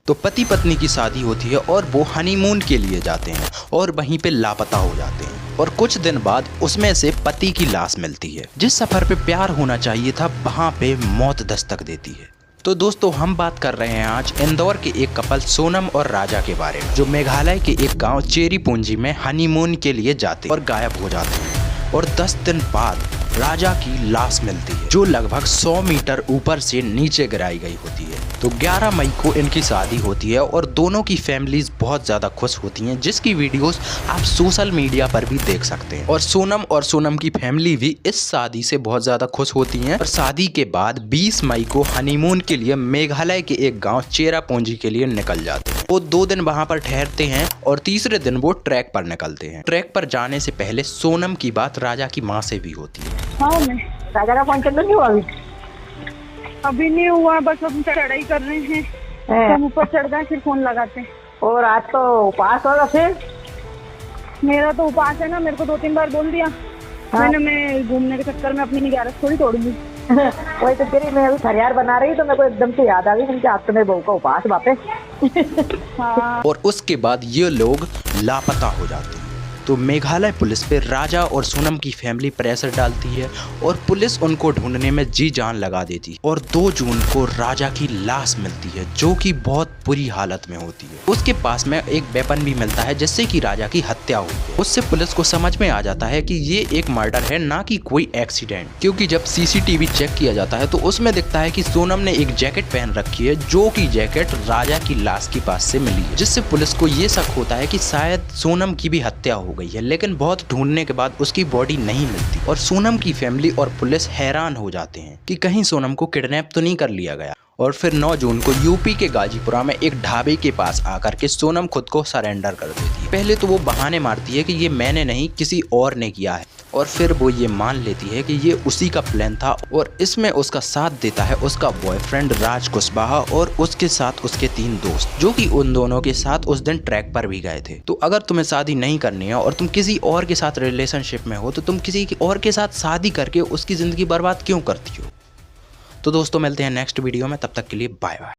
तो पति पत्नी की शादी होती है और वो हनीमून के लिए जाते हैं और वहीं पे लापता हो जाते हैं और कुछ दिन बाद उसमें से पति की लाश मिलती है। जिस सफर पे प्यार होना चाहिए था वहाँ पे मौत दस्तक देती है। तो दोस्तों हम बात कर रहे हैं आज इंदौर के एक कपल सोनम और राजा के बारे में, जो मेघालय के एक गांव चेरी पूंजी में हनीमून के लिए जाते और गायब हो जाते हैं और 10 दिन बाद राजा की लाश मिलती है जो लगभग 100 मीटर ऊपर से नीचे गिराई गई होती है। तो 11 मई को इनकी शादी होती है और दोनों की फैमिलीज बहुत ज़्यादा खुश होती हैं, जिसकी वीडियोस आप सोशल मीडिया पर भी देख सकते हैं। और सोनम की फैमिली भी इस शादी से बहुत ज़्यादा खुश होती हैं और शादी के बाद 20 मई को हनीमून के लिए मेघालय के एक गाँव चेरापूंजी के लिए निकल जाते हैं। वो 2 दिन वहाँ पर ठहरते हैं और तीसरे दिन वो ट्रैक पर निकलते हैं। ट्रैक पर जाने से पहले सोनम की बात राजा की माँ से भी होती है। हाँ, मैं राजा का फोन चल नहीं हुआ अभी नहीं हुआ, बस हम चढ़ाई कर रहे हैं। हम ऊपर चढ़ गए फिर फोन लगाते हैं। और आज तो उपवास होगा फिर। मेरा तो उपास है ना, मेरे को 2-3 बार बोल दिया। हाँ। मैं घूमने के चक्कर में अपनी ग्यारह थोड़ी तोड़ूंगी। वही तो तेरी मैं अभी फरियाद बना रही तो मेरे को एकदम से याद आ गई कि आज तो मेरे बहू का उपवास वापस। हाँ। और उसके बाद ये लोग लापता हो जाते हैं। तो मेघालय पुलिस पे राजा और सोनम की फैमिली प्रेशर डालती है और पुलिस उनको ढूंढने में जी जान लगा देती है। और 2 जून को राजा की लाश मिलती है जो कि बहुत बुरी हालत में होती है। उसके पास में एक वेपन भी मिलता है जिससे कि राजा की हत्या हुई है। उससे पुलिस को समझ में आ जाता है कि ये एक मर्डर है, ना कि कोई एक्सीडेंट। क्योंकि जब सीसीटीवी चेक किया जाता है तो उसमें दिखता है कि सोनम ने एक जैकेट पहन रखी है जो कि जैकेट राजा की लाश के पास से मिली है, जिससे पुलिस को ये शक होता है कि शायद सोनम की भी हत्या हो गई है। लेकिन बहुत ढूंढने के बाद उसकी बॉडी नहीं मिलती और सोनम की फैमिली और पुलिस हैरान हो जाते हैं कि कहीं सोनम को किडनैप तो नहीं कर लिया गया। और फिर 9 जून को यूपी के गाजीपुरा में एक ढाबे के पास आकर के सोनम खुद को सरेंडर कर देती है। पहले तो वो बहाने मारती है कि ये मैंने नहीं किसी और ने किया है, और फिर वो ये मान लेती है कि ये उसी का प्लान था। और इसमें उसका साथ देता है उसका बॉयफ्रेंड राज कुशवाहा और उसके साथ उसके 3 दोस्त, जो कि उन दोनों के साथ उस दिन ट्रैक पर भी गए थे। तो अगर तुम्हें शादी नहीं करनी है और तुम किसी और के साथ रिलेशनशिप में हो तो तुम किसी और के साथ शादी करके उसकी ज़िंदगी बर्बाद क्यों करती हो। तो दोस्तों मिलते हैं नेक्स्ट वीडियो में, तब तक के लिए बाय बाय।